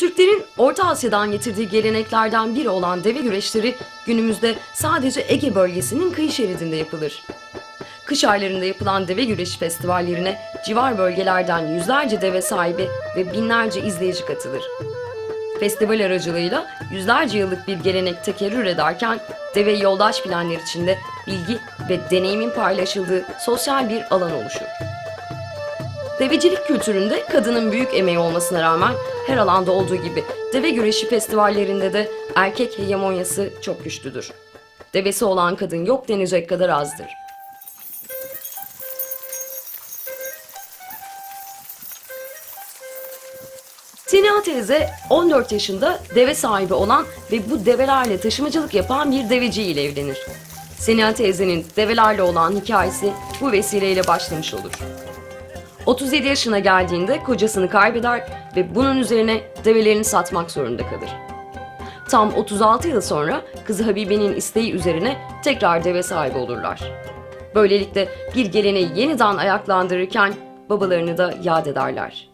Türklerin Orta Asya'dan getirdiği geleneklerden biri olan deve güreşleri günümüzde sadece Ege bölgesinin kıyı şeridinde yapılır. Kış aylarında yapılan deve güreşi festivallerine civar bölgelerden yüzlerce deve sahibi ve binlerce izleyici katılır. Festival aracılığıyla yüzlerce yıllık bir gelenek tekerrür ederken deve yoldaş bilenler içinde bilgi ve deneyimin paylaşıldığı sosyal bir alan oluşur. Devecilik kültüründe kadının büyük emeği olmasına rağmen her alanda olduğu gibi deve güreşi festivallerinde de erkek hegemonyası çok güçlüdür. Devesi olan kadın yok denecek kadar azdır. Seniha teyze 14 yaşında deve sahibi olan ve bu develerle taşımacılık yapan bir deveci ile evlenir. Seniha teyzenin develerle olan hikayesi bu vesileyle başlamış olur. 37 yaşına geldiğinde kocasını kaybeder ve bunun üzerine develerini satmak zorunda kalır. Tam 36 yıl sonra kızı Habibe'nin isteği üzerine tekrar deve sahibi olurlar. Böylelikle bir geleneği yeniden ayaklandırırken babalarını da yad ederler.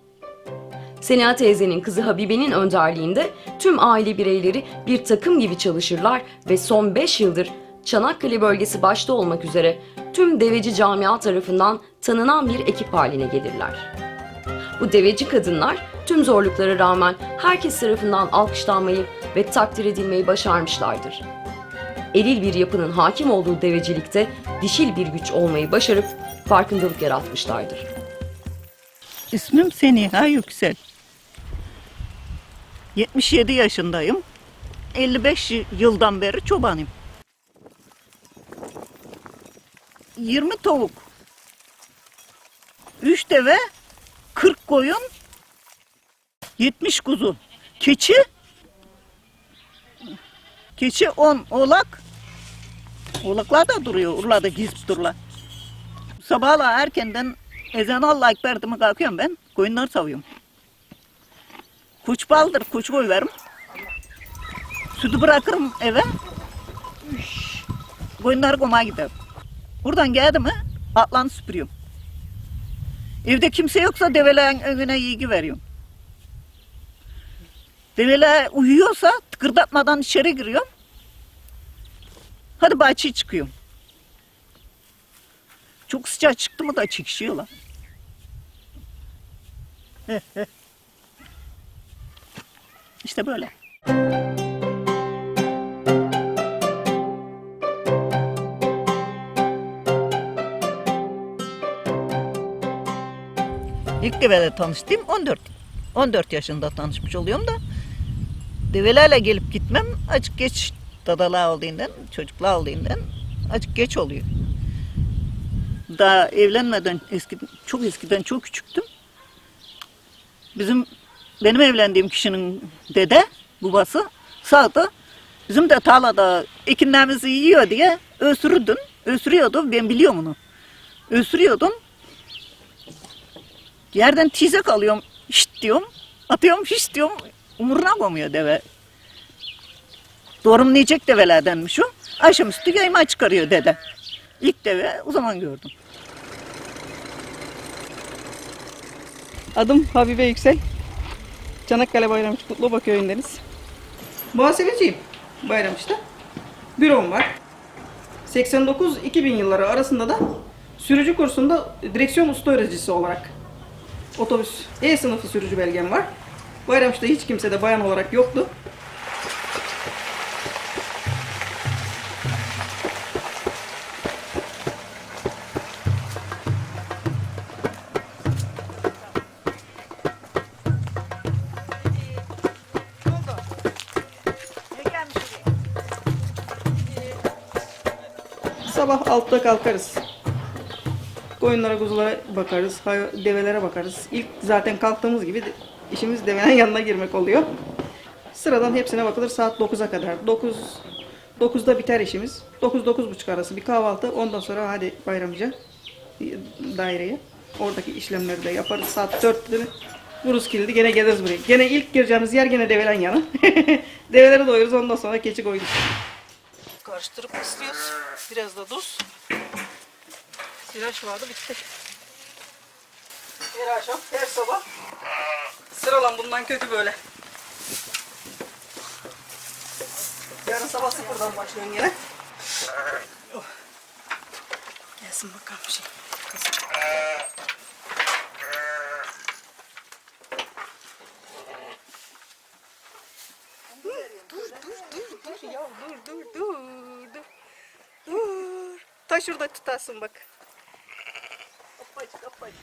Seniha teyzenin kızı Habibe'nin önderliğinde tüm aile bireyleri bir takım gibi çalışırlar ve son 5 yıldır Çanakkale bölgesi başta olmak üzere tüm deveci camia tarafından tanınan bir ekip haline gelirler. Bu deveci kadınlar tüm zorluklara rağmen herkes tarafından alkışlanmayı ve takdir edilmeyi başarmışlardır. Eril bir yapının hakim olduğu devecilikte dişil bir güç olmayı başarıp farkındalık yaratmışlardır. İsmim Seniha Yüksel. 77 yaşındayım. 55 yıldan beri çobanım. 20 tavuk, 3 deve, 40 koyun, 70 kuzu, keçi 10 oğlak. Oğlaklar da duruyor, urlada gizli dururlar. Sabahla erkenden ezan Allahu Ekber mi kalkıyorum ben, koyunları savuyorum. Kuş baldır, kuş koyuverim. Sütü bırakırım eve. Koyunları komaya gider. Buradan geldi mi atlanı süpürüyorum. Evde kimse yoksa develerin önüne ilgi veriyorum. Develer uyuyorsa tıkırdatmadan içeri giriyorum. Hadi bahçeye çıkıyorum. Çok sıcak çıktı mı da çekişiyorlar. İşte böyle. İlk deveyle tanıştım 14 yaşında tanışmış oluyorum da develerle gelip gitmem açık geç dadalar olduğundan, çocuklar olduğundan açık geç oluyor. Daha evlenmeden çok eskiden çok küçüktüm. Benim evlendiğim kişinin dede, babası sağdı. Bizim de tarlada ekinlerimizi yiyor diye ösürüyordu. Ben biliyorum onu. Ösürüyordum. Yerden tizek alıyorum, şşt diyorum, atıyorum, şşt diyorum, umuruna koymuyor deve. Doğrumlayacak develerdenmiş o. Akşamüstü yayma çıkarıyor dede. İlk deve o zaman gördüm. Adım Habibe Yüksel. Çanakkale Bayramışlı Kutluoba köyündeniz. Muhasebeciyim Bayramış'ta. Bürom var. 89-2000 yılları arasında da sürücü kursunda direksiyon usta öğreticisi olarak otobüs E sınıfı sürücü belgem var. Bayramış'ta hiç kimse de bayan olarak yoktu. Sabah 6'da kalkarız. Koyunlara, kuzulara bakarız, develere bakarız. İlk zaten kalktığımız gibi işimiz devenin yanına girmek oluyor. Sıradan hepsine bakılır saat 9'a kadar. 9'da biter işimiz. 9-9.30 arası bir kahvaltı. Ondan sonra hadi Bayramca daireye. Oradaki işlemleri de yaparız. Saat 4'te vuruz kilidi gene geliriz buraya. Gene ilk gireceğimiz yer gene develen yanı. Develeri doyururuz, ondan sonra keçi koyuruz. Karıştırıp ıslıyoruz. Biraz da tuz. Siraç vardı, bitti. Her akşam, her sabah sıralan bundan kötü böyle. Yarın sabah sıfırdan başlıyorum yine. Oh. Gelsin bakalım şey. Kızım. Dur ya dur. Ta şurada tutarsın bak. Hoppacık.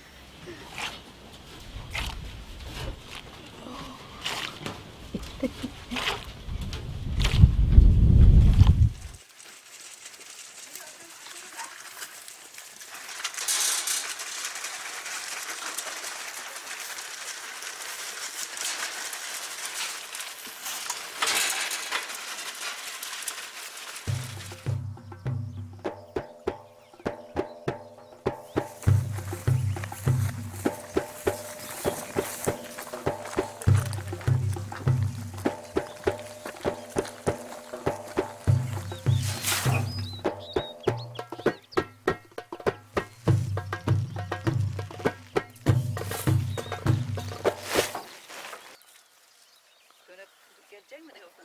Gelecek mi diyorsun?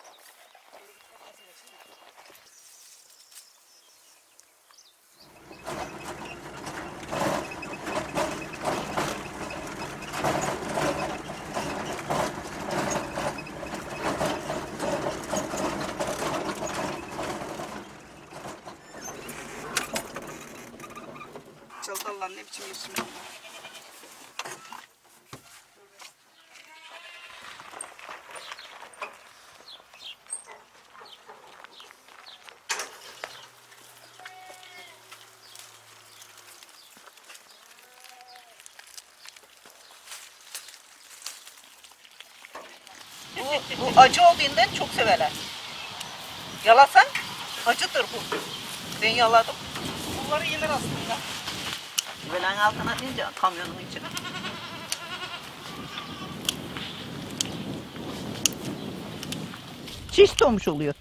Çaldarlar ne biçim yesin bunlar. Bu acı olduğundan çok severler. Yalasan acıdır bu. Ben yaladım. Bunları yenir aslında. Güvelen altına deyince kamyonun içine. Şiş olmuş oluyor.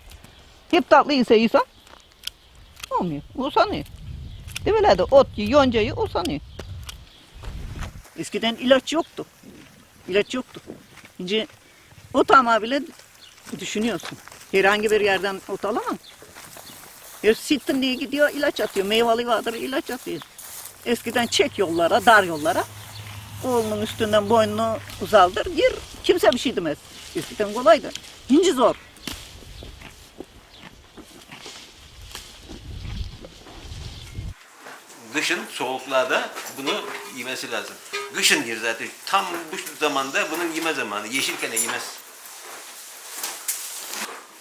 Hep tatlı yiysen olmuyor. Usanıyor. Develerde ot yiyor, yoncayı usanıyor. Eskiden ilaç yoktu. İlaç yoktu. Şimdi ot ama bile düşünüyorsun. Herhangi bir yerden ot alamam. Sittin diye gidiyor ilaç atıyor. Meyveli vardır ilaç atıyor. Eskiden çek yollara, dar yollara. Oğlunun üstünden boynunu uzaldır. Gir. Kimse bir şey demez. Eskiden kolaydı. Şimdi zor. Kışın soğuklarda bunu yemesi lazım. Kışın gir zaten. Tam bu zamanda bunun yeme zamanı. Yeşilken yemez.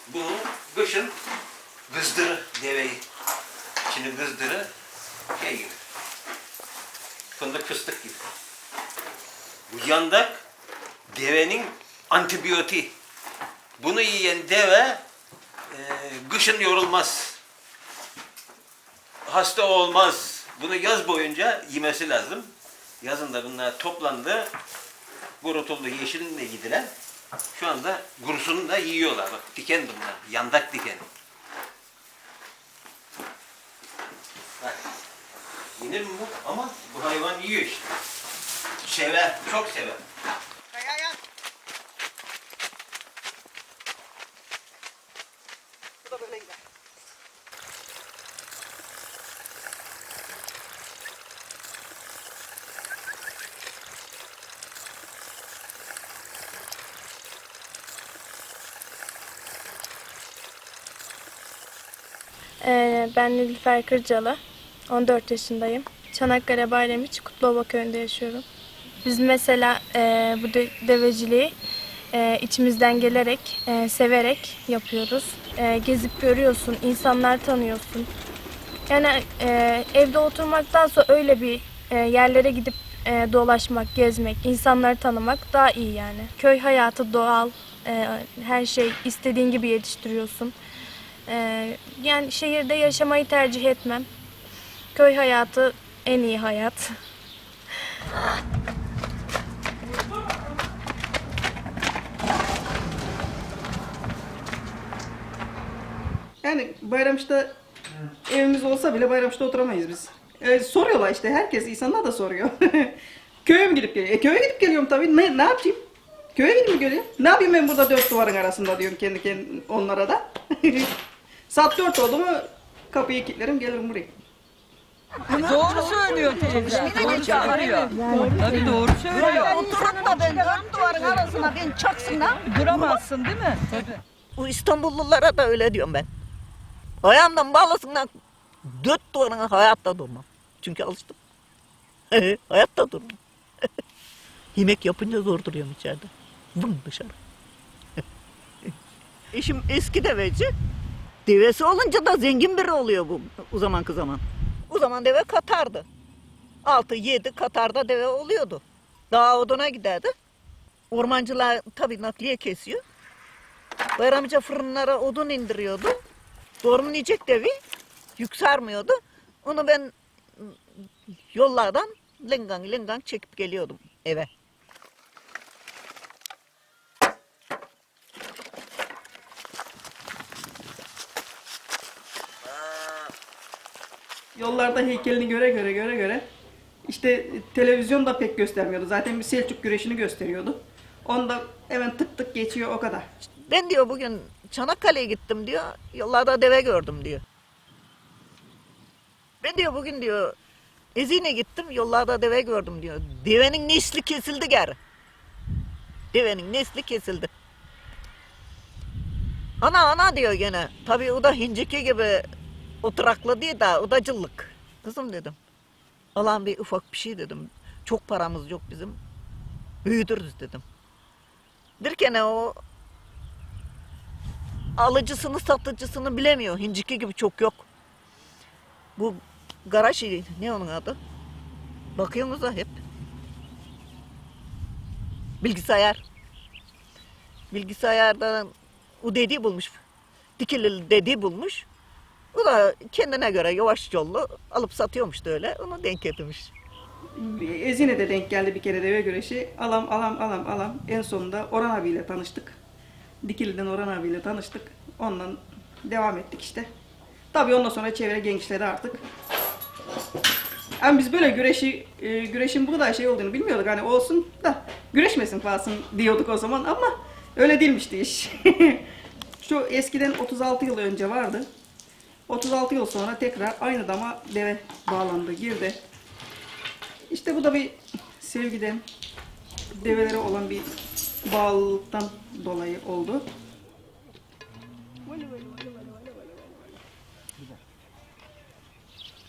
Bunu kışın kızdırı deveyi. Şimdi kızdırı şey gibi. Fındık fıstık gibi. Bu yandak devenin antibiyotiği. Bunu yiyen deve kışın yorulmaz. Hasta olmaz. Bunu yaz boyunca yemesi lazım. Yazında bunlar toplandı, kurutuldu, yeşilinle gidilen. Şu anda kurusunu da yiyorlar. Bak diken bunlar, yandak diken. Bak, yenir mi bu? Ama bu hayvan yiyor işte. Sever, çok sever. Ya. Bu da böyle gider. Ben Nilüfer Kırcalı, 14 yaşındayım. Çanakkale Bayramiç, Kutlova köyünde yaşıyorum. Biz mesela bu deveciliği içimizden gelerek, severek yapıyoruz. Gezip görüyorsun, insanlar tanıyorsun. Yani evde oturmaktansa öyle bir yerlere gidip dolaşmak, gezmek, insanları tanımak daha iyi yani. Köy hayatı doğal, her şey istediğin gibi yetiştiriyorsun. Yani şehirde yaşamayı tercih etmem. Köy hayatı en iyi hayat. Yani Bayramış'ta evimiz olsa bile Bayramış'ta oturamayız biz. Soruyorlar işte herkes, insanlar da soruyor. Köye mi gidip geliyor? Köye gidip geliyorum tabii. Ne yapayım? Köye gideyim geliyor. Ne yapayım ben burada dört duvarın arasında diyorum kendi onlara da. Saat 4 oldu mu kapıyı kilitlerim gelirim buraya. Doğru söylüyor teyze. Doğru söylüyor. Tabii doğru söylüyor. Oturup da ben dört duvarın arasına ben çaksın da. Duramazsın değil mi? Tabii. Bu İstanbullulara da öyle diyorum ben. Ayağımdan bağlasınlar. Dört duvarın hayatta durmam. Çünkü alıştım. Hayatta durmam. Yemek yapınca zor duruyorum içeride. Vın dışarı. Eşim eski deveci. Devesi olunca da zengin biri oluyor bu o zamanki zaman. O zaman deve katardı. 6-7 Katar'da deve oluyordu. Dağ oduna giderdi. Ormancılar tabii nakliye kesiyor. Bayramca fırınlara odun indiriyordu. Dormlayacak devi yük sarmıyordu. Onu ben yollardan lengang çekip geliyordum eve. Yollarda heykelini göre işte televizyon da pek göstermiyordu. Zaten bir Selçuk güreşini gösteriyordu. Onda hemen tık tık geçiyor o kadar. Ben diyor bugün Çanakkale'ye gittim diyor. Yollarda deve gördüm diyor. Ben diyor bugün diyor Ezine gittim yollarda deve gördüm diyor. Devenin nesli kesildi gari. Devenin nesli kesildi. Ana diyor gene. Tabii o da hinciki gibi oturaklı değil de o da cıllık. Kızım dedim. Alan bir ufak bir şey dedim. Çok paramız yok bizim. Büyüdürüz dedim. Derken o alıcısını satıcısını bilemiyor. Hinciki gibi çok yok. Bu garaj ne onun adı? Bakıyorsunuz da hep. Bilgisayar. Bilgisayarda o dediği bulmuş. Dikili dediği bulmuş. O da kendine göre yavaş yollu alıp satıyormuş da öyle. Onu denk getirmiş. Ezine'de denk geldi bir kere deve güreşi. Alam. En sonunda Orhan abiyle tanıştık. Dikili'den Orhan abiyle tanıştık. Ondan devam ettik işte. Tabii ondan sonra çevre gençleri artık. Ama biz böyle güreşin bu kadar şey olduğunu bilmiyorduk. Hani olsun da güreşmesin falan diyorduk o zaman ama öyle değilmişti iş. Şu eskiden 36 yıl önce vardı. 36 yıl sonra tekrar aynı dama deve bağlandı, girdi. İşte bu da bir sevgiden, develere olan bir bağlılıktan dolayı oldu.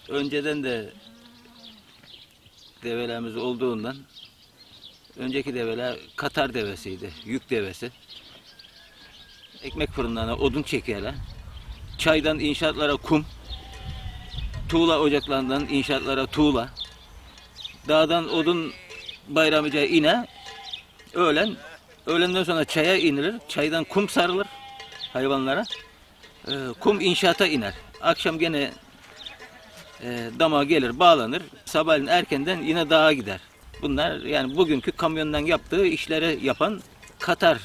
Önceden de develerimiz olduğundan önceki develer Katar devesiydi, yük devesi. Ekmek fırınlarına odun çekerler. Çaydan inşaatlara kum, tuğla ocaklarından inşaatlara tuğla. Dağdan odun Bayramıca ine, öğlenden sonra çaya inilir, çaydan kum sarılır hayvanlara. Kum inşaata iner. Akşam gene dama gelir, bağlanır. Sabahleyin erkenden yine dağa gider. Bunlar yani bugünkü kamyondan yaptığı işleri yapan Katar.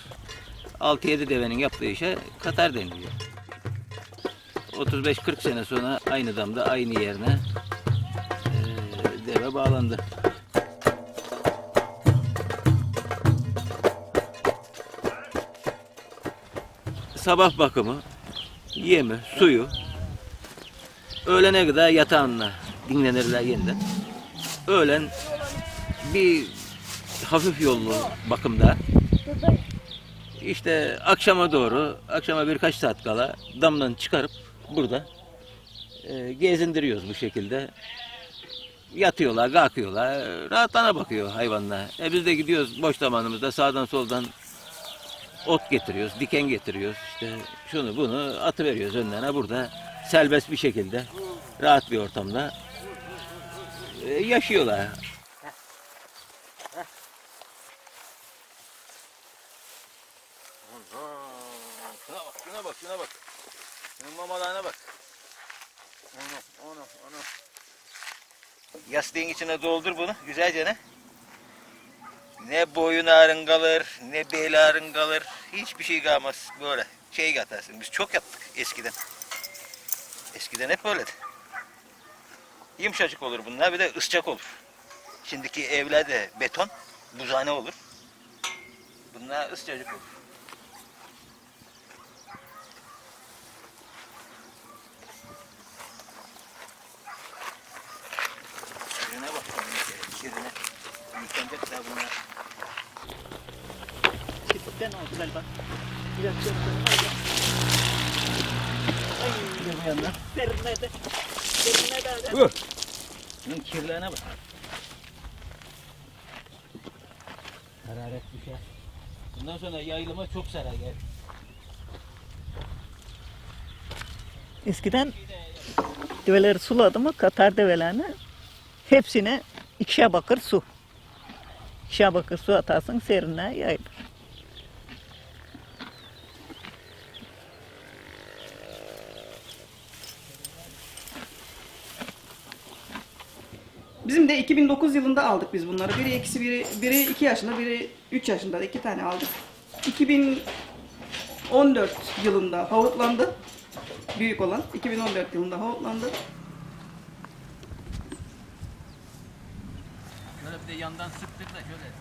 6-7 devenin yaptığı işe Katar deniliyor. 35-40 sene sonra aynı damda aynı yerine deve bağlandı. Sabah bakımı, yemi, suyu, öğlene kadar yatağında dinlenirler yeniden. Öğlen bir hafif yollu bakımda. İşte akşama birkaç saat kala damdan çıkarıp burada gezindiriyoruz bu şekilde. Yatıyorlar, kalkıyorlar, rahatlarına bakıyor hayvanlar. Biz de gidiyoruz boş zamanımızda sağdan soldan ot getiriyoruz, diken getiriyoruz. İşte şunu bunu atıveriyoruz önlerine burada serbest bir şekilde, rahat bir ortamda yaşıyorlar. Şuna bak. Şunun mamalarına bak. Onu. Yastığın içine doldur bunu güzelce ne? Ne boyun ağrın kalır, ne bel ağrın kalır. Hiçbir şey kalmaz böyle. Şey katarsın. Biz çok yaptık eskiden. Eskiden hep böyleydi. Yumuşacık olur bunlar bir de ıscak olur. Şimdiki evler de beton, buzhane olur. Bunlar ıscacık olur. Kirine bak. Kirine. Yıkanacak daha bunlar. Çiftlikten oldu galiba. İlaç yok. Ay bu yandan. Derinledi. Derinledi. Bunun kirlerine bak. Hararet düşer. Bundan sonra yayılıma çok zarar gelir. Eskiden develeri suladı mı katar develerini hepsine 2'şer bakır su. 2'şer bakır su atarsın serinliğe yayılır. Bizim de 2009 yılında aldık biz bunları. Biri 2 yaşında, biri 3 yaşında da 2 tane aldık. 2014 yılında havutlandı. Büyük olan 2014 yılında havutlandı. Şöyle bir de yandan sıktık da şöyle.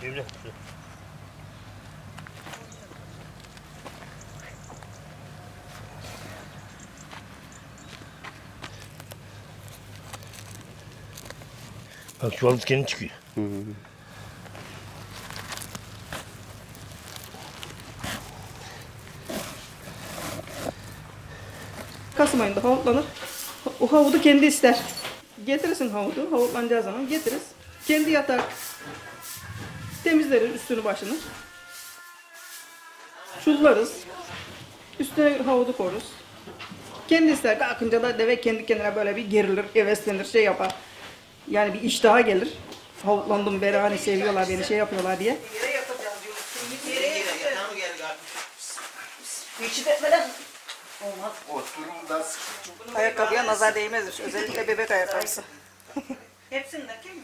Devlet. Bak şu an kendi çıkıyor. Kasım ayında havutlanır. O havudu kendi ister. Getirirsin havudu, havutlanacağı zaman getiririz. Kendi yatar. Temizleriz üstünü başını. Çullarız. Üstüne havudu koruz. Kendi ister. Kalkınca da deve kendi kendine böyle bir gerilir, heveslenir, şey yapar. Yani bir iştaha gelir. Havutlandım beri hani seviyorlar beni, şey yapıyorlar diye. Ayakkabıya nazar değmezmiş. Özellikle bebek ayakkabısı. Hepsindeki mi?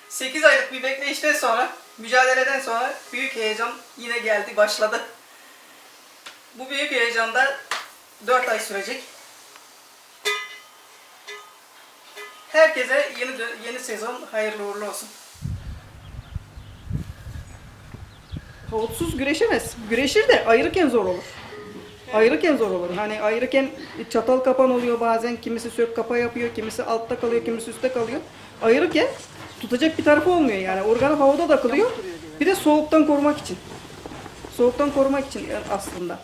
8 aylık bir bekleyişten sonra, mücadeleden sonra büyük heyecan yine geldi, başladı. Bu büyük heyecanda 4 ay sürecek. Herkese yeni sezon hayırlı uğurlu olsun. Havutsuz güreşemez. Güreşir de ayırırken zor olur. Ayırırken zor olur. Hani ayırırken çatal kapan oluyor bazen. Kimisi sök kapa yapıyor, kimisi altta kalıyor, kimisi üstte kalıyor. Ayırırken tutacak bir tarafı olmuyor yani. Organı havada takılıyor. Bir de soğuktan korumak için. Soğuktan korumak için aslında.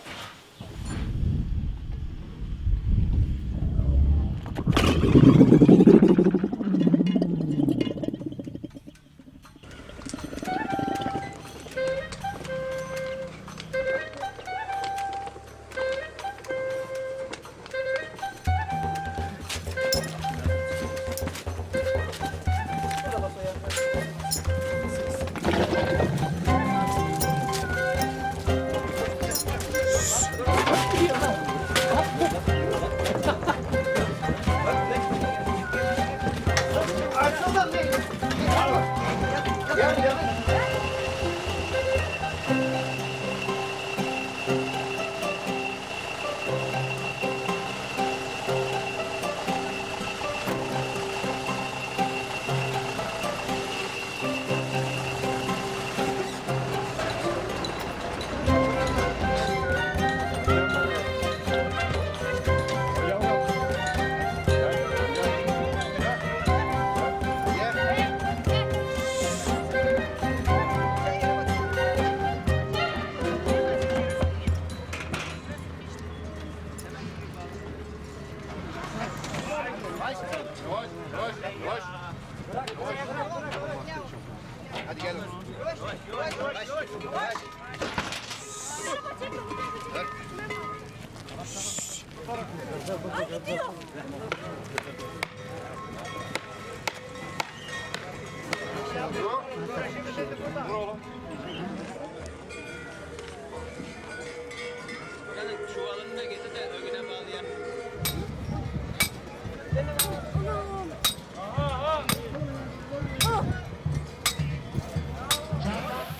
Çuvalını da getir de ögüne bağlayan.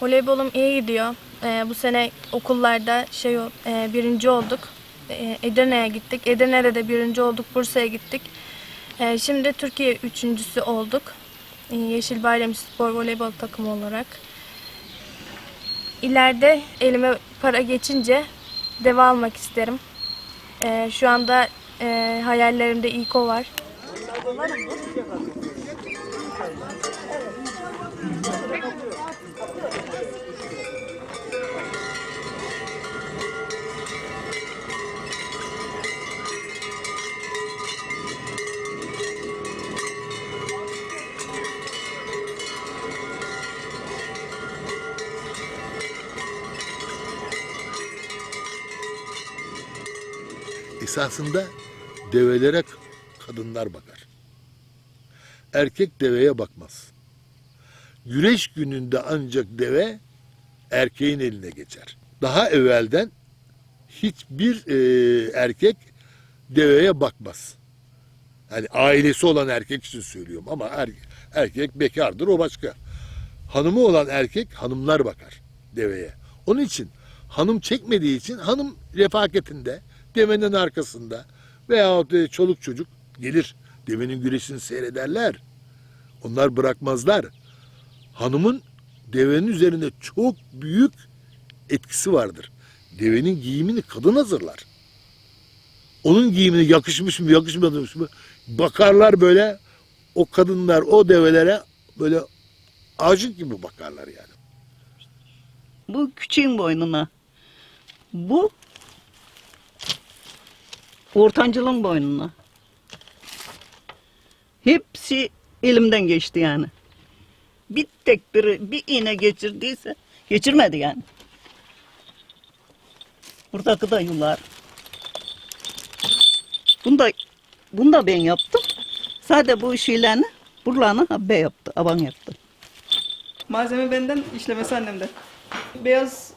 Voleybolum iyi gidiyor. Bu sene okullarda birinci olduk. Edirne'ye gittik. Edirne'de de birinci olduk. Bursa'ya gittik. Şimdi Türkiye üçüncüsü olduk. Yeşil Bayrami Spor Voleybol takımı olarak. İleride elime para geçince deve almak isterim. Şu anda hayallerimde ilk o var. Esasında develere kadınlar bakar. Erkek deveye bakmaz. Güreş gününde ancak deve erkeğin eline geçer. Daha evvelden hiçbir erkek deveye bakmaz. Yani ailesi olan erkek için söylüyorum ama erkek bekardır, o başka. Hanımı olan erkek, hanımlar bakar deveye. Onun için hanım çekmediği için hanım refakatinde, devenin arkasında veyahut çoluk çocuk gelir. Devenin güreşini seyrederler. Onlar bırakmazlar. Hanımın devenin üzerinde çok büyük etkisi vardır. Devenin giyimini kadın hazırlar. Onun giyimine yakışmış mı, yakışmamış mı bakarlar böyle. O kadınlar o develere böyle aşık gibi bakarlar yani. Bu küçüğün boynuna. Bu ortancılığın boynuna. Hepsi elimden geçti yani. Bir tek bir iğne geçirdiyse geçirmedi yani. Buradaki da yular. Bunu da ben yaptım. Sadece bu işlerini buralarını abbe yaptı, aban yaptı. Malzeme benden, işlemesi annemden. Beyaz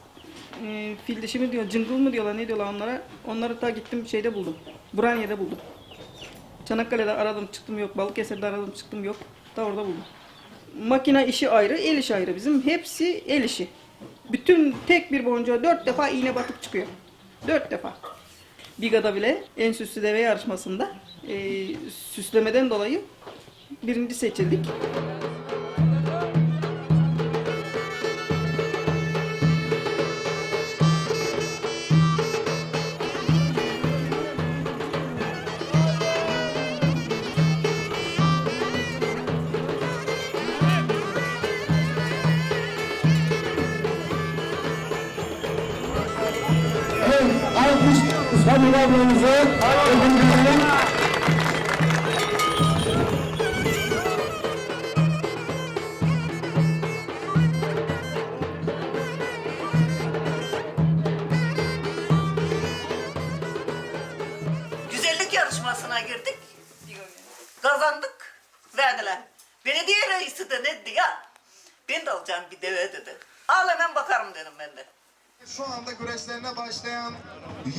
fil dişi mi diyor, cıngıl mı diyorlar, ne diyorlar onlara. Onları da gittim şeyde buldum. Burhaniye'de buldum. Çanakkale'de aradım çıktım yok. Balıkesir'de aradım çıktım yok. Da orada buldum. Makine işi ayrı, el işi ayrı bizim. Hepsi el işi. Bütün tek bir boncuğa 4 defa iğne batıp çıkıyor. 4 defa. Biga'da bile en süslü deve yarışmasında süslemeden dolayı birinci seçildik. İsmail ablamızı ödülleyelim. Güzellik yarışmasına girdik. Kazandık. Verdiler. Belediye reisi de ne dedi ya? Ben de alacağım bir deve dedi. Al hemen bakarım dedim ben de. Şu anda güreşlerine başlayan,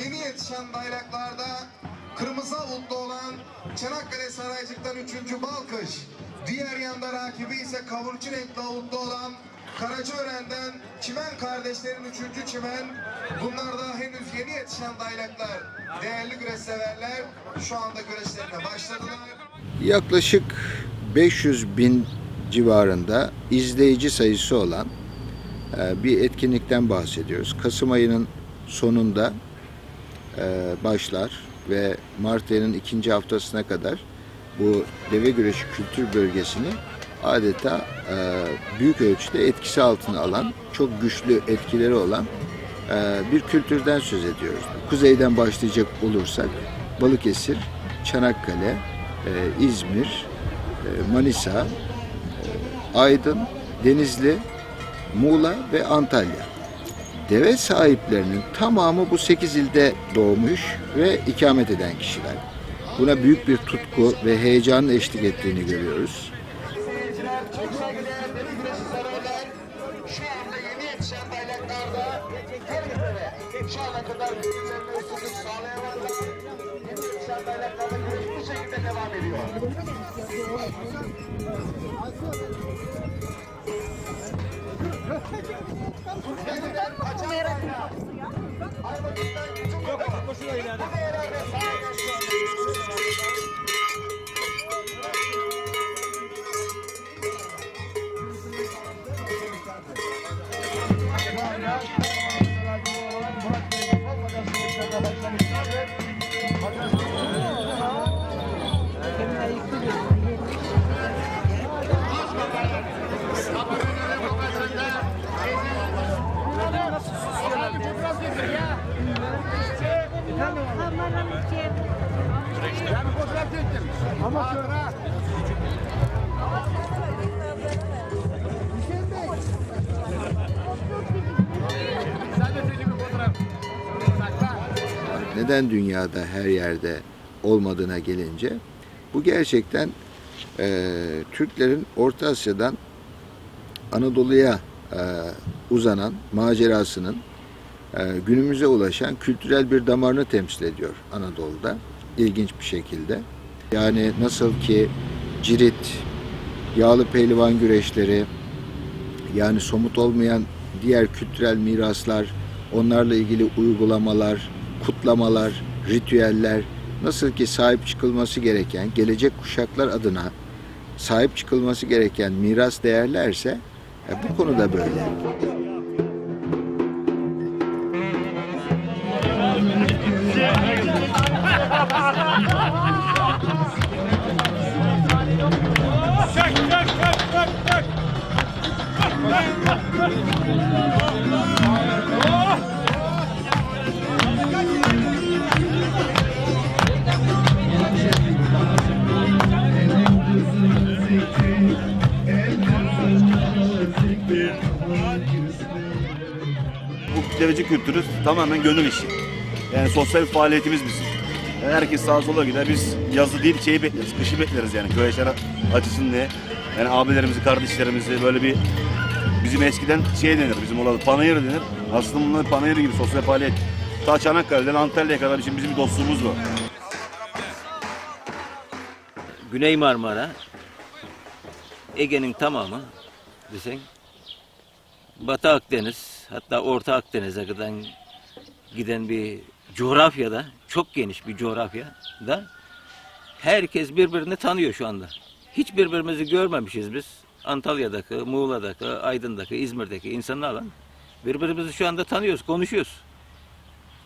yeni yetişen bayraklarda kırmızı avutlu olan Çanakkale Saraycık'tan 3. Balkış. Diğer yanda rakibi ise kavurcu renkli avutlu olan Karacaören'den Çimen kardeşlerin 3. Çimen. Bunlar da henüz yeni yetişen bayraklar. Değerli güreş severler şu anda güreşlerine başladılar. Yaklaşık 500 bin civarında izleyici sayısı olan bir etkinlikten bahsediyoruz. Kasım ayının sonunda başlar ve Mart ayının 2. haftasına kadar bu deve güreşi kültür bölgesini adeta büyük ölçüde etkisi altına alan, çok güçlü etkileri olan bir kültürden söz ediyoruz. Kuzeyden başlayacak olursak Balıkesir, Çanakkale, İzmir, Manisa, Aydın, Denizli, Muğla ve Antalya. Deve sahiplerinin tamamı bu 8 ilde doğmuş ve ikamet eden kişiler. Buna büyük bir tutku ve heyecanın eşlik ettiğini görüyoruz. Seyirciler, çok saygıdeğer deve güreşi severler. Şu anda yeni yetişen bayraklarda her deve şu ana kadar birbirlerine üstünlük sağlayamadılar. Yeni yetişen bayraklarda güreş bu şekilde devam ediyor. neden dünyada her yerde olmadığına gelince, bu gerçekten Türklerin Orta Asya'dan Anadolu'ya uzanan macerasının günümüze ulaşan kültürel bir damarını temsil ediyor Anadolu'da, ilginç bir şekilde. Yani nasıl ki cirit, yağlı pehlivan güreşleri, yani somut olmayan diğer kültürel miraslar, onlarla ilgili uygulamalar, kutlamalar, ritüeller, nasıl ki sahip çıkılması gereken, gelecek kuşaklar adına sahip çıkılması gereken miras değerlerse, bu konuda böyle. Bu deveci kültürü tamamen gönül işi. Yani sosyal bir faaliyetimiz bizim. Yani herkes sağa sola gider. Biz yazı değil şeyi bekleriz, kışı bekleriz yani. Köy yaşları açısın diye. Yani abilerimizi, kardeşlerimizi böyle bir bizim eskiden şey denir, bizim orada panayır denir. Aslında bunlar panayır gibi sosyal faaliyet. Ta Çanakkale'den Antalya'ya kadar bizim bir dostluğumuz var. Güney Marmara, Ege'nin tamamı desen, Batı Akdeniz, hatta Orta Akdeniz'e kadar giden bir coğrafyada, çok geniş bir coğrafyada herkes birbirini tanıyor şu anda. Hiç birbirimizi görmemişiz biz. Antalya'daki, Muğla'daki, Aydın'daki, İzmir'deki insanlarla birbirimizi şu anda tanıyoruz, konuşuyoruz.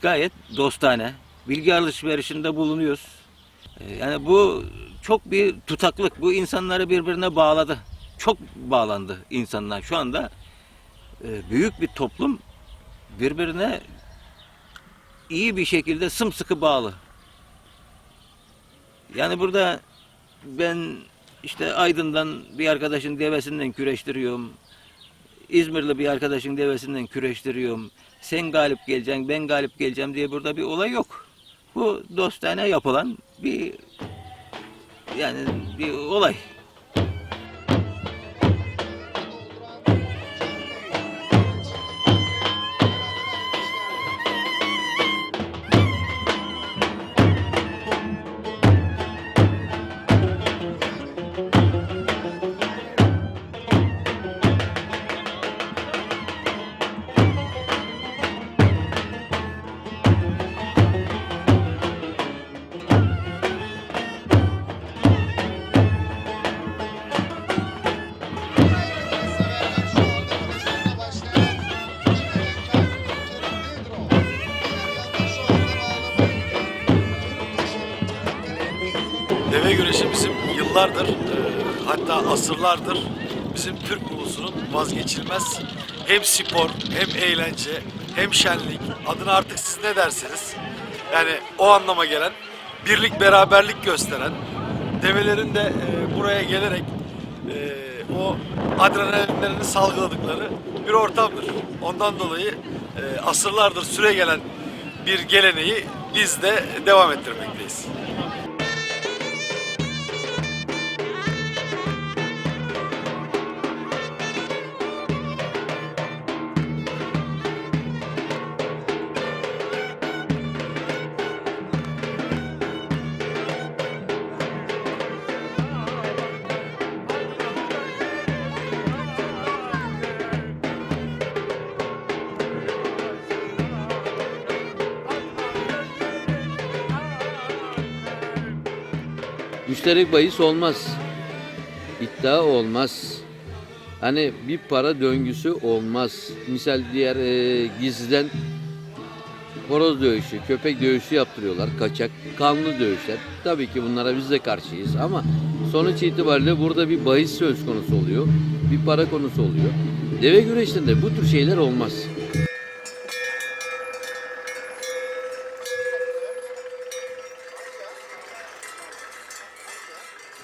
Gayet dostane, bilgi alışverişinde bulunuyoruz. Yani bu çok bir tutaklık, bu insanları birbirine bağladı. Çok bağlandı insanlar. Şu anda büyük bir toplum birbirine iyi bir şekilde sımsıkı bağlı. Yani burada ben işte Aydın'dan bir arkadaşın devesinden küreştiriyorum. İzmirli bir arkadaşın devesinden küreştiriyorum. Sen galip geleceksin, ben galip geleceğim diye burada bir olay yok. Bu dostane yapılan bir olay. Deve güreşi bizim yıllardır, hatta asırlardır bizim Türk ulusunun vazgeçilmez hem spor, hem eğlence, hem şenlik, adına artık siz ne dersiniz? Yani o anlama gelen, birlik beraberlik gösteren, develerin de buraya gelerek o adrenalinlerini salgıladıkları bir ortamdır. Ondan dolayı asırlardır süre gelen bir geleneği biz de devam ettirmekteyiz. Müşterek bahis olmaz. İddia olmaz. Hani bir para döngüsü olmaz. Misal diğer gizliden horoz dövüşü, köpek dövüşü yaptırıyorlar. Kaçak, kanlı dövüşler. Tabii ki bunlara biz de karşıyız ama sonuç itibariyle burada bir bahis söz konusu oluyor. Bir para konusu oluyor. Deve güreşlerinde bu tür şeyler olmaz.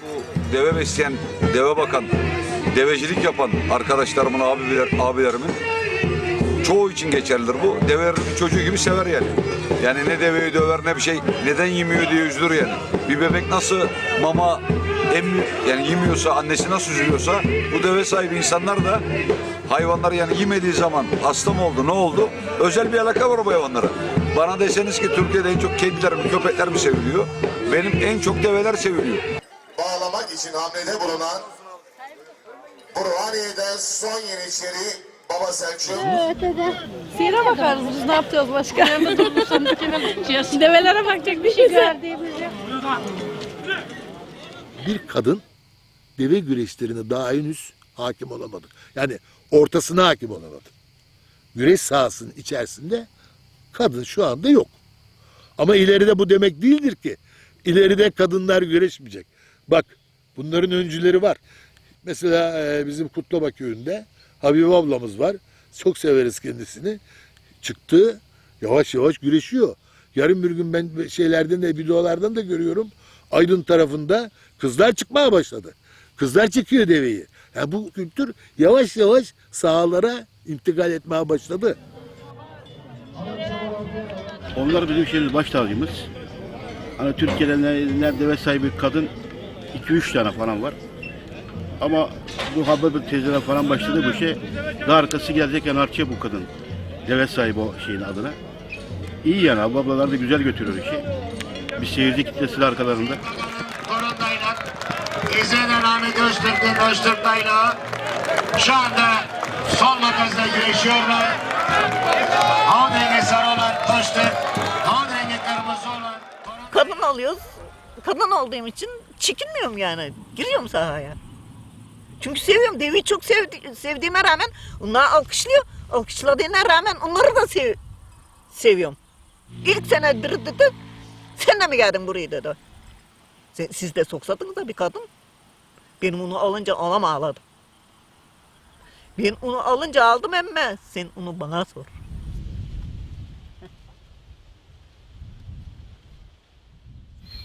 Bu deve besleyen, deve bakan, devecilik yapan arkadaşlarımın, abilerimin çoğu için geçerlidir bu. Deve çocuğu gibi sever yani. Yani ne deveyi döver ne bir şey. Neden yemiyor diye üzülür yani. Bir bebek nasıl mama yani yemiyorsa, annesi nasıl üzülüyorsa bu deve sahibi insanlar da hayvanlar yani yemediği zaman hasta mı oldu, ne oldu? Özel bir alaka var bu hayvanlara. Bana deseniz ki Türkiye'de en çok kediler mi, köpekler mi seviliyor? Benim en çok develer seviliyor. Bağlamak için hamlede bulunan Burhaniye'den son yeniçeri Baba Selçuk. Seyre bakarız biz ne yapacağız başka? Develere bakacak bir şey Bir kadın deve güreşlerine daha henüz hakim olamadı. Yani ortasına hakim olamadı. Güreş sahasının içerisinde kadın şu anda yok. Ama ileride bu demek değildir ki. İleride kadınlar güreşmeyecek. Bak bunların öncüleri var. Mesela bizim Kutlaba köyünde Habibe ablamız var. Çok severiz kendisini. Çıktı yavaş yavaş güreşiyor. Yarın bir gün ben şeylerden de videolardan da görüyorum. Aydın tarafında kızlar çıkmaya başladı. Kızlar çekiyor deveyi. Yani bu kültür yavaş yavaş sahalara intikal etmeye başladı. Onlar bizim şeyimiz, baş tacımız. Hani Türkiye'de ne deve sahibi kadın 2-3 tane falan var. Ama bu Habibe teyzeler falan başladı bu şey. Daha arkası gelecek yani artçıya bu kadın. Deve sahibi o şeyin adına. İyi yani ablalar da güzel götürüyor işi. Bir seyirci kitlesi de arkalarında. Korundayla İzlenen anı Göztürk'tayla şu anda son makasla güreşiyorlar. Havun rengi sarı olan Göztürk, havun rengi kırmızı olan... Kadın alıyoruz. Kadın olduğum için çekinmiyorum yani. Giriyorum sahaya. Çünkü seviyorum. Deveyi çok sevdiğime rağmen onlar alkışlıyor. Alkışladığına rağmen onları da seviyorum. İlk sene dedi, sen de mi geldin buraya dedi. Siz de soksadınız da bir kadın. Benim onu alınca ağladım. Ben onu alınca aldım emme. Sen onu bana sor.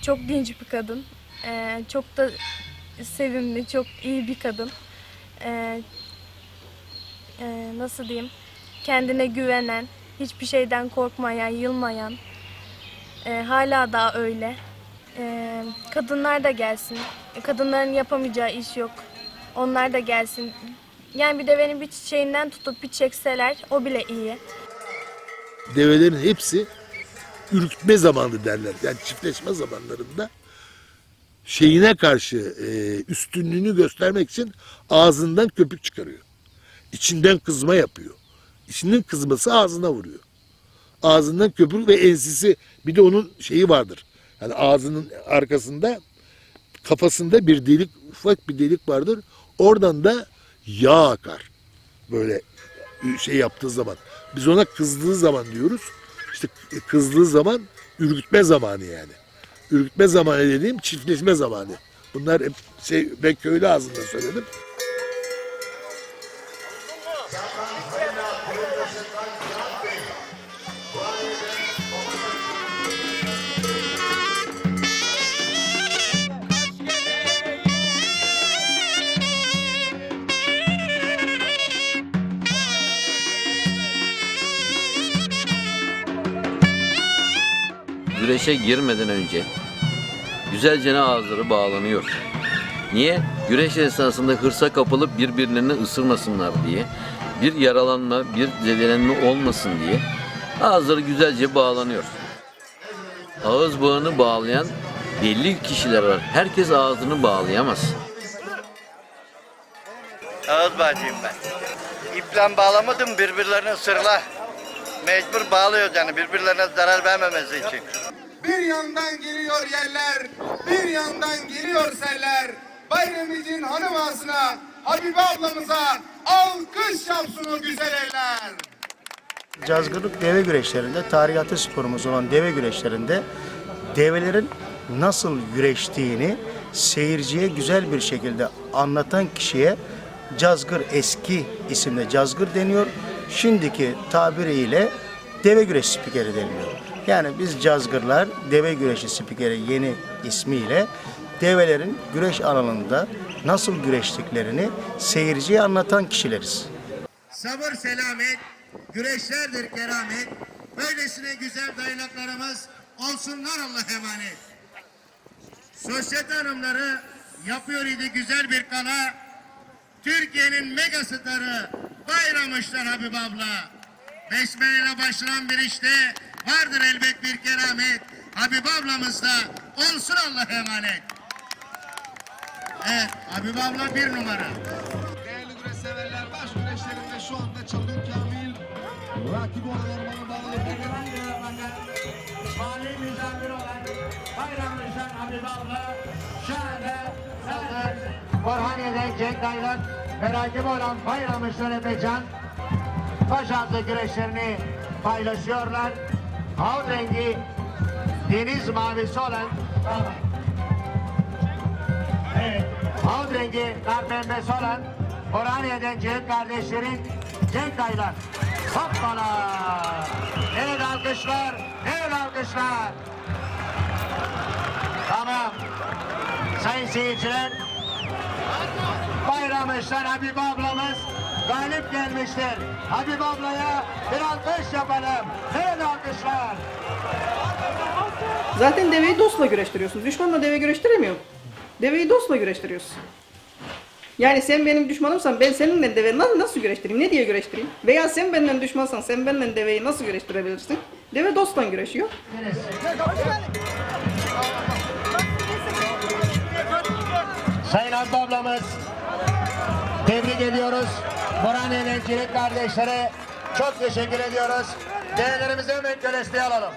Çok dinç bir kadın. Çok da sevimli, çok iyi bir kadın. Nasıl diyeyim? Kendine güvenen, hiçbir şeyden korkmayan, yılmayan. Hala daha öyle. Kadınlar da gelsin. Kadınların yapamayacağı iş yok. Onlar da gelsin. Yani bir devenin bir çiçeğinden tutup bir çekseler o bile iyi. Develerin hepsi ürkütme zamanı derler. Yani çiftleşme zamanlarında şeyine karşı üstünlüğünü göstermek için ağzından köpük çıkarıyor. İçinden kızma yapıyor. İçinin kızması ağzına vuruyor. Ağzından köpük ve ensisi, bir de onun şeyi vardır. Yani ağzının arkasında, kafasında bir delik, ufak bir delik vardır. Oradan da yağ akar. Böyle şey yaptığı zaman. Biz ona kızdığı zaman diyoruz. İşte kızdığı zaman ürkütme zamanı yani. Ürkütme zamanı dediğim çiftleşme zamanı. Bunlar hep ben köylü ağzında söyledim. Güreşe girmeden önce güzelce ağızları bağlanıyor. Niye? Güreş esnasında hırsa kapılıp birbirlerini ısırmasınlar diye, bir yaralanma, bir zedelenme olmasın diye ağızları güzelce bağlanıyor. Ağız bağını bağlayan belli kişiler var. Herkes ağzını bağlayamaz. Ağız bağcıyım ben. İple bağlamadım, birbirlerini ısırla. Mecbur bağlıyoruz yani birbirlerine zarar vermemesi için. Bir yandan geliyor yerler, bir yandan geliyor seller. Bayramimizin hanım ağasına, Habibe ablamıza alkış yapsın o güzel eller. Cazgırlık deve güreşlerinde, tarihata sporumuz olan deve güreşlerinde develerin nasıl güreştiğini seyirciye güzel bir şekilde anlatan kişiye cazgır, eski isimle cazgır deniyor. Şimdiki tabiriyle deve güreşi spikeri deniliyor. Yani biz cazgırlar deve güreşi spikeri yeni ismiyle develerin güreş alanında nasıl güreştiklerini seyirciye anlatan kişileriz. Sabır selamet, güreşlerdir keramet. Böylesine güzel dayanaklarımız olsunlar Allah'a emanet. Sosyete hanımları yapıyor idi güzel bir kala. Türkiye'nin mega starı Bayramışlar Habib abla. Besmele'yle başlanan bir işte vardır elbet bir keramet. Habib ablamız da olsun Allah'a emanet. Evet, Habib abla 1 numara. Değerli güreş severler, baş güreşlerinde şu anda Çılgın Kamil rakibi olan ormanı bağlı. Mali müzakir olan Bayramışlar Habib abla şahane Korhaniye'den Cenk Aylar ve rakibi olan Bayramışlar Efecan başarılı güreşlerini paylaşıyorlar. Havut rengi deniz mavisi olan evet, havut rengi kar pembesi olan Korhaniye'den Cenk kardeşlerin Cenk Aylar. Hoppala! Evet alkışlar, evet alkışlar. Tamam. Sayın seyirciler, Bayramışlar Habib ablamız galip gelmiştir. Habib ablaya bir alkış yapalım. Evet alkışlar. Zaten deveyi dostla güreştiriyorsun. Düşmanla deve güreştiremiyor. Deveyi dostla güreştiriyorsun. Yani sen benim düşmanımsan ben seninle deveyi nasıl güreştireyim? Ne diye güreştireyim? Veya sen benden düşmansan sen benden deveyi nasıl güreştirebilirsin? Deve dostla güreşiyor. Sayın Habib ablamız tebrik ediyoruz. Burhaniye Eğlencilik kardeşlere çok teşekkür ediyoruz. Değerlerimizi hemen kölesliğe alalım.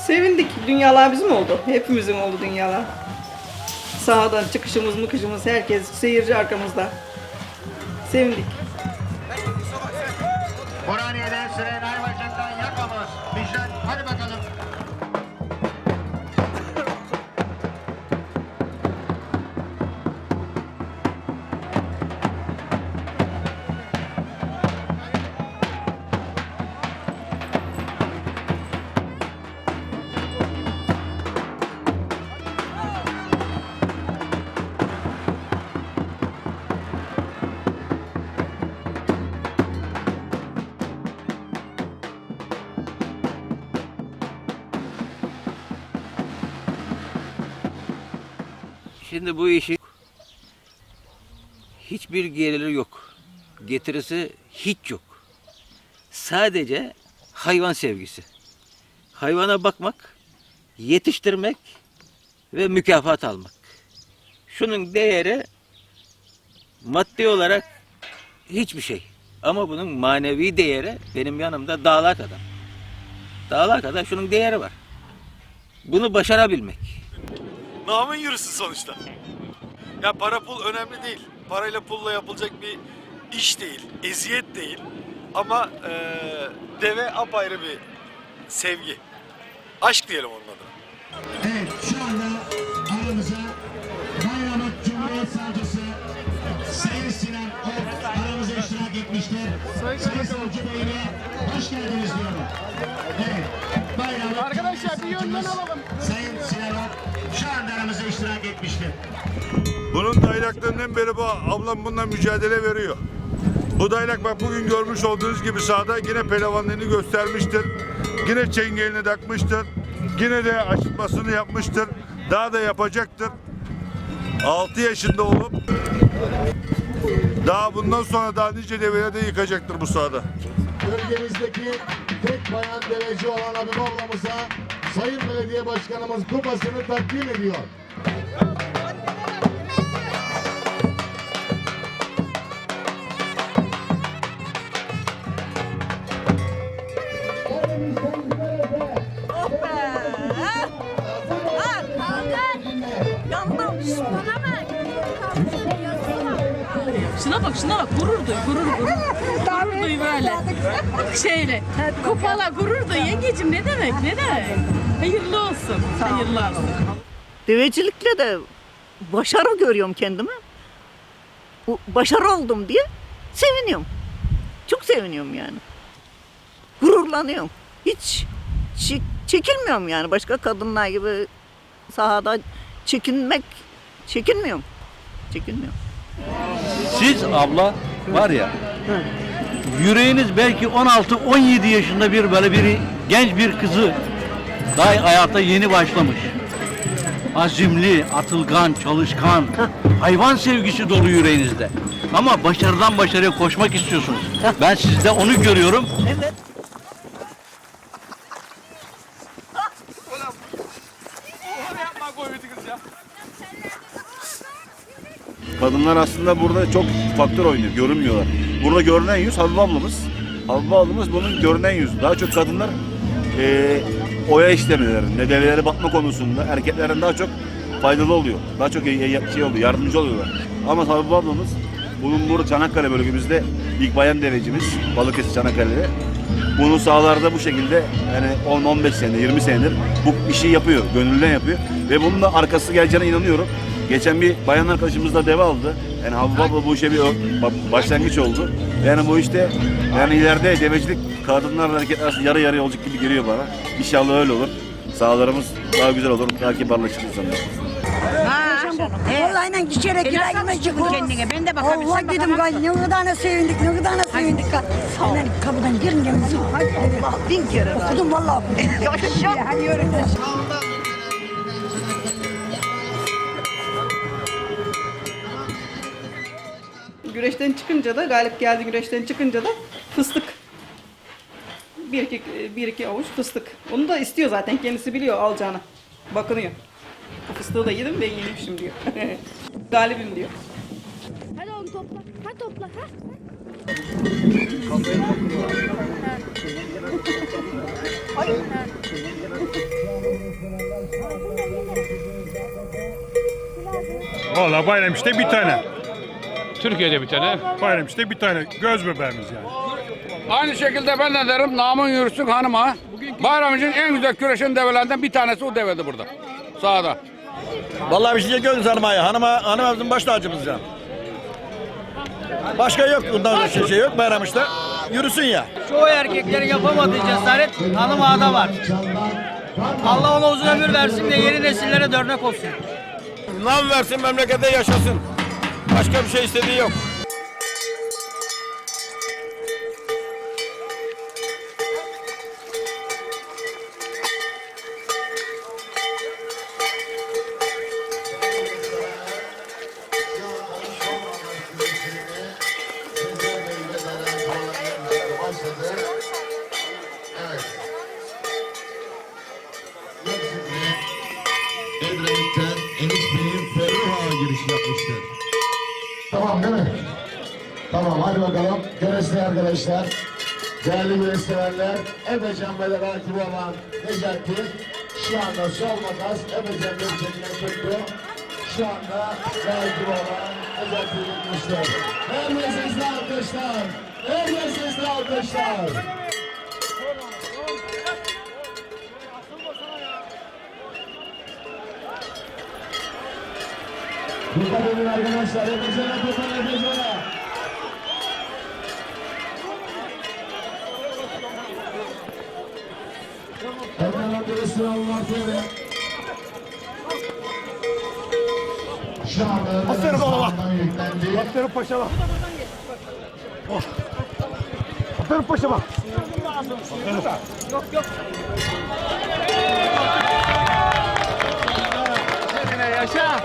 Sevindik. Dünyalar bizim oldu. Hepimizin oldu dünyalar. Sahadan çıkışımız mıkışımız herkes seyirci arkamızda. Sevindik. Burhaniye'den Süren Ayvacık'tan yakamız. Müjdat hadi bakalım. Şimdi bu işi hiçbir geliri yok. Getirisi hiç yok. Sadece hayvan sevgisi. Hayvana bakmak, yetiştirmek ve mükafat almak. Şunun değeri maddi olarak hiçbir şey. Ama bunun manevi değeri benim yanımda dağlar kadar. Dağlar kadar şunun değeri var. Bunu başarabilmek. Namın yürüsün sonuçta. Ya para pul önemli değil. Parayla pulla yapılacak bir iş değil, eziyet değil. Ama deve apayrı bir sevgi. Aşk diyelim onun adına. Evet şu anda aramıza Bayramak Cumhuriyet Savcısı Sayın Sinan Ok aramıza iştirak etmiştir. Sayın Savcı Bey'le hoş geldiniz diyorum. Evet Bayramak arkadaşlar bir yönden alalım. Sayın Sinan Ok şu anda aramıza iştirak etmiştir. Bunun daylaklarından beri bu ablam bununla mücadele veriyor. Bu daylak bak bugün görmüş olduğunuz gibi sahada yine pehlivanlığını göstermiştir. Yine çengelini takmıştır. Yine de aşıtmasını yapmıştır. Daha da yapacaktır. 6 yaşında olup daha bundan sonra daha nice develeri de yıkacaktır bu sahada. Bölgemizdeki tek bayan deveci olan Habib ablamıza Sayın Belediye Başkanımız kupasını takdim ediyor. Şuna bak gurur duy böyle. Şeyle kupala gurur duy yengecim ne demek. Hayırlı olsun. Devecilikle de başarı görüyorum kendime. Bu başarı oldum diye seviniyorum. Çok seviniyorum yani. Gururlanıyorum. Hiç çekinmiyorum yani başka kadınlar gibi sahada çekinmiyorum. Siz abla var ya, yüreğiniz belki 16-17 yaşında bir genç bir kızı daha hayata yeni başlamış. Azimli, atılgan, çalışkan, hayvan sevgisi dolu yüreğinizde. Ama başarıdan başarıya koşmak istiyorsunuz. Ben sizde onu görüyorum. Evet. Kadınlar aslında burada çok faktör oynuyor, görünmüyorlar. Burada görünen yüz Habibe ablamız. Habibe ablamız bunun görünen yüzü. Daha çok kadınlar oya işlemelerinde, develere bakma konusunda erkeklerin daha çok faydalı oluyor. Daha çok şey oluyor, yardımcı oluyorlar. Ama Habibe ablamız bunun burada Çanakkale bölgemizde ilk bayan devecimiz, Balıkesir Çanakkale'de. Bunu sahalarda bu şekilde yani 10-15 senedir, 20 senedir bu işi yapıyor, gönülden yapıyor. Ve bunun da arkası geleceğine inanıyorum. Geçen bir bayan arkadaşımız da deve aldı. Yani Habibe abla bu işe bir başlangıç oldu. Yani bu işte yani ileride devecilik kadınlarla erkekler arasında yarı yarıya olacak gibi geliyor bana. İnşallah öyle olur. Sahalarımız daha güzel olur, daha kibarlaşır insanlar. Vallahi inan geçerek yüreğime çıktı kendine. Ben de bakalım. Allah dedim gay ne kadar sevindik, ne kadar sevindik. Hemen kapıdan girince bizim. Allah bin kere. Okudum vallahi. Yaşa. Hadi yürü. Güreşten çıkınca da galip geldi güreşten çıkınca da fıstık. Bir iki avuç fıstık. Onu da istiyor zaten kendisi biliyor alacağını. Bakınıyor. Bu fıstığı da yedim ben yemişim diyor. Galibim diyor. Hadi oğlum topla. Hadi topla. Valla bayram işte bir tane. Türkiye'de bir tane. Bayram işte bir tane. Göz bebeğimiz yani. Aynı şekilde ben de derim namın yürüsün hanıma. Bayram için en güzel güreşen develerden bir tanesi o devedi burada. Sağda. Vallahi bir şey gördünüz hanıma. Hanıma bizim baş tacımız ya. Başka yok bundan şey yok bayram işte. Yürüsün ya. Çoğu erkeklerin yapamadığı cesaret hanım ağada var. Allah ona uzun ömür versin de yeni nesillere de örnek olsun. Nam versin memlekete yaşasın. Başka bir şey istediği yok. Edremit'ten Enis Bey'in Ferruha giriş yapmıştır. Tamam değil mi? Tamam hadi bakalım. Göresli arkadaşlar. Değerli güreşseverler. Efecan ve rakibi olan Necati şu anda sol makas Efecan bir şekilde tuttu. Şu anda rakibi olan Necati gitmiştir. Her sesli alkışlar. Her sesli alkışlar. Dikkat edin arkadaşlar, Efecan'a tutun Efecan'a. Efecan'a birisi olmak üzere. Şu anda Aferin oğluma. yüklendi. Aferin paşama. Aferin paşama. Yok yok. Yaşa.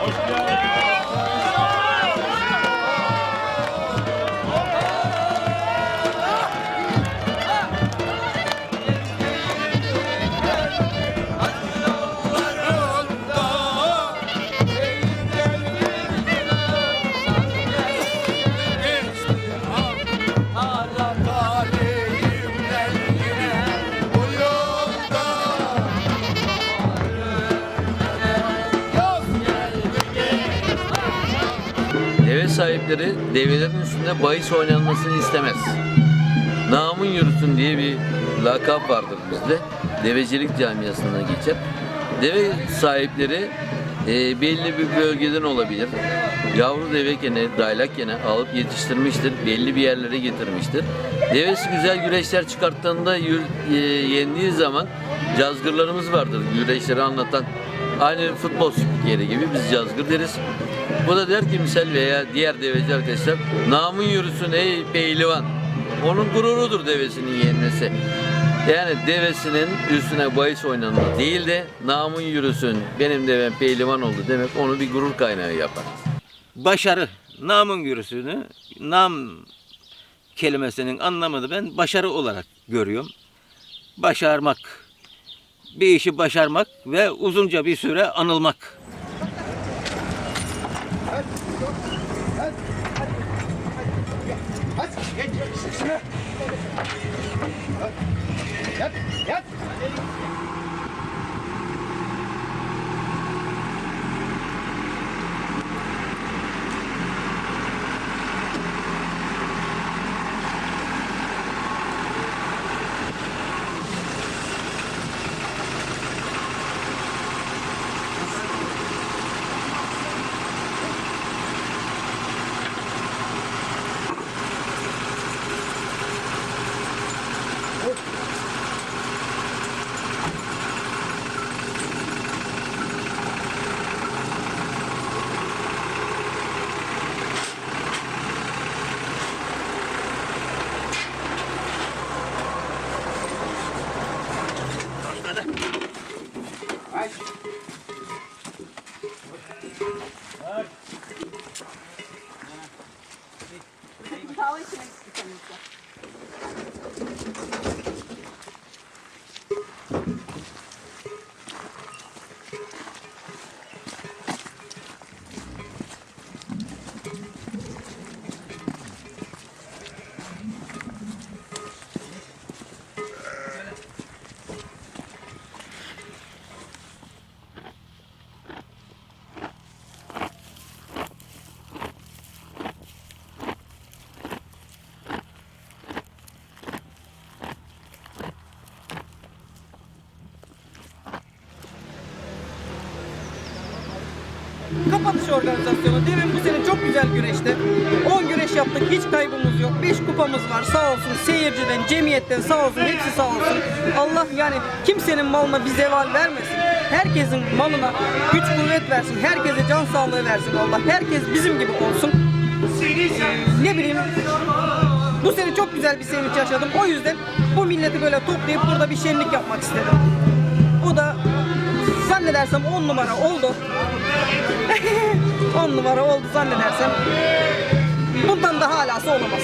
Deve sahipleri develerin üstünde bahis oynanmasını istemez. Namın yürüsün diye bir lakap vardır bizde. Devecilik camiasına geçer. Deve sahipleri belli bir bölgeden olabilir. Yavru devekene, daylakkene alıp yetiştirmiştir. Belli bir yerlere getirmiştir. Devesi güzel güreşler çıkarttığında yendiği zaman cazgırlarımız vardır. Güreşleri anlatan Aynı futbol spikeri gibi biz cazgır deriz. Bu da der ki misal veya diğer deveci arkadaşlar, namın yürüsün ey pehlivan. Onun gururudur devesinin yenmesi. Yani devesinin üstüne bahis oynanma değil de namın yürüsün, benim devem pehlivan oldu demek onu bir gurur kaynağı yapar. Başarı, namın yürüsünü, nam kelimesinin anlamını ben başarı olarak görüyorum. Başarmak, bir işi başarmak ve uzunca bir süre anılmak. Kapanış organizasyonu. Demin bu sene çok güzel güreşti. 10 güreş yaptık. Hiç kaybımız yok. 5 kupamız var. Sağ olsun seyirciden, cemiyetten sağ olsun. Hepsi sağ olsun. Allah yani kimsenin malına bir zeval vermesin. Herkesin malına güç kuvvet versin. Herkese can sağlığı versin Allah. Herkes bizim gibi olsun. Ne bileyim. Bu sene çok güzel bir sevinç yaşadım. O yüzden bu milleti böyle toplayıp burada bir şenlik yapmak istedim. O da zannedersem 10 numara oldu. 10 numara oldu zannedersem. Bundan daha alası olamaz.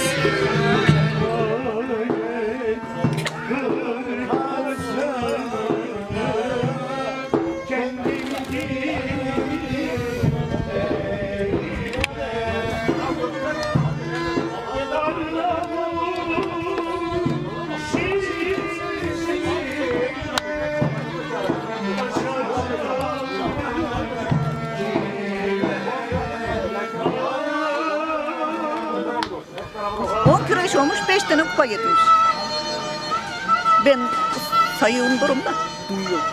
Güreş olmuş, 5 tane kupa getirmiş. Ben sayı unuturum da duyuyorum.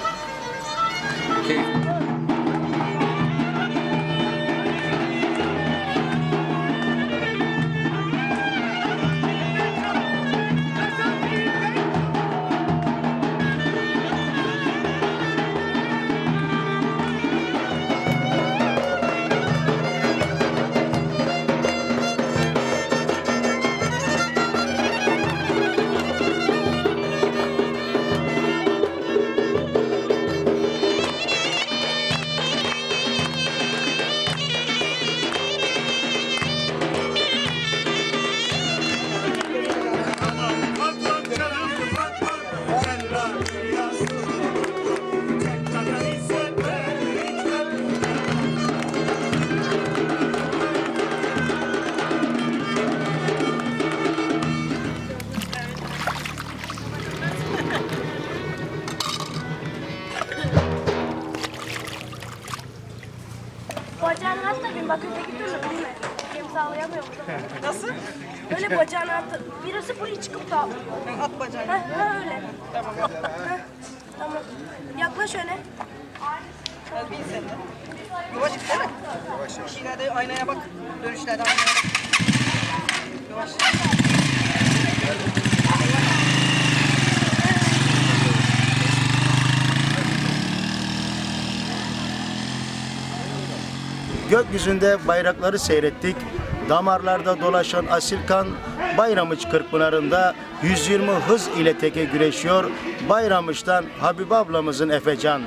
Bacağını at da bin bak öteki türlü değil mi? İmzalayamıyor musun? Nasıl? Öyle bacağını at. Birisi buraya çıkıp da atlıyor. At bacağını. Ha öyle. Tamam. Tamam. Yaklaş öne. Hadi bin sen de. Yavaş gitsene. Yavaş yavaş. Bir şeylerde aynaya bak. Dönüşlerde aynaya bak. Yavaş. Gökyüzünde bayrakları seyrettik. Damarlarda dolaşan asil kan Bayramış Kırkpınar'ında 120 hız ile teke güreşiyor. Bayramış'tan Habibe ablamızın Efecan.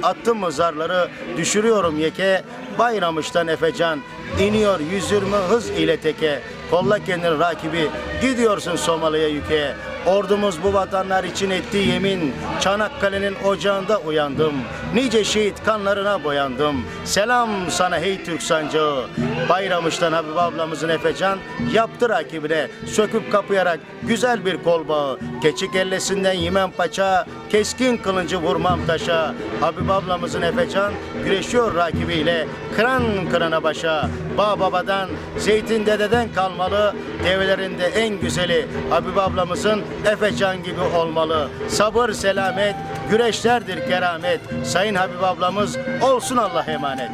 Attım mı zarları düşürüyorum yeke. Bayramış'tan Efecan iniyor 120 hız ile teke. Kolla kendini rakibi, gidiyorsun Somalı'ya yüke. Ordumuz bu vatanlar için ettiği yemin. Çanakkale'nin ocağında uyandım. Nice şehit kanlarına boyandım. Selam sana hey Türk sancağı. Bayramış'tan Habibe ablamızın Efecan yaptı rakibine. Söküp kapayarak güzel bir kol bağı. Keçi kellesinden yemem paça. Keskin kılıncı vurmam taşa. Habibe ablamızın Efecan güreşiyor rakibiyle. Kıran kırana başa. Bağ babadan, zeytin dededen kalmalı. Develerinde en güzeli Habibe ablamızın Efecan gibi olmalı. Sabır selamet, güreşlerdir keramet. Sayın Habibe ablamız olsun Allah emanet.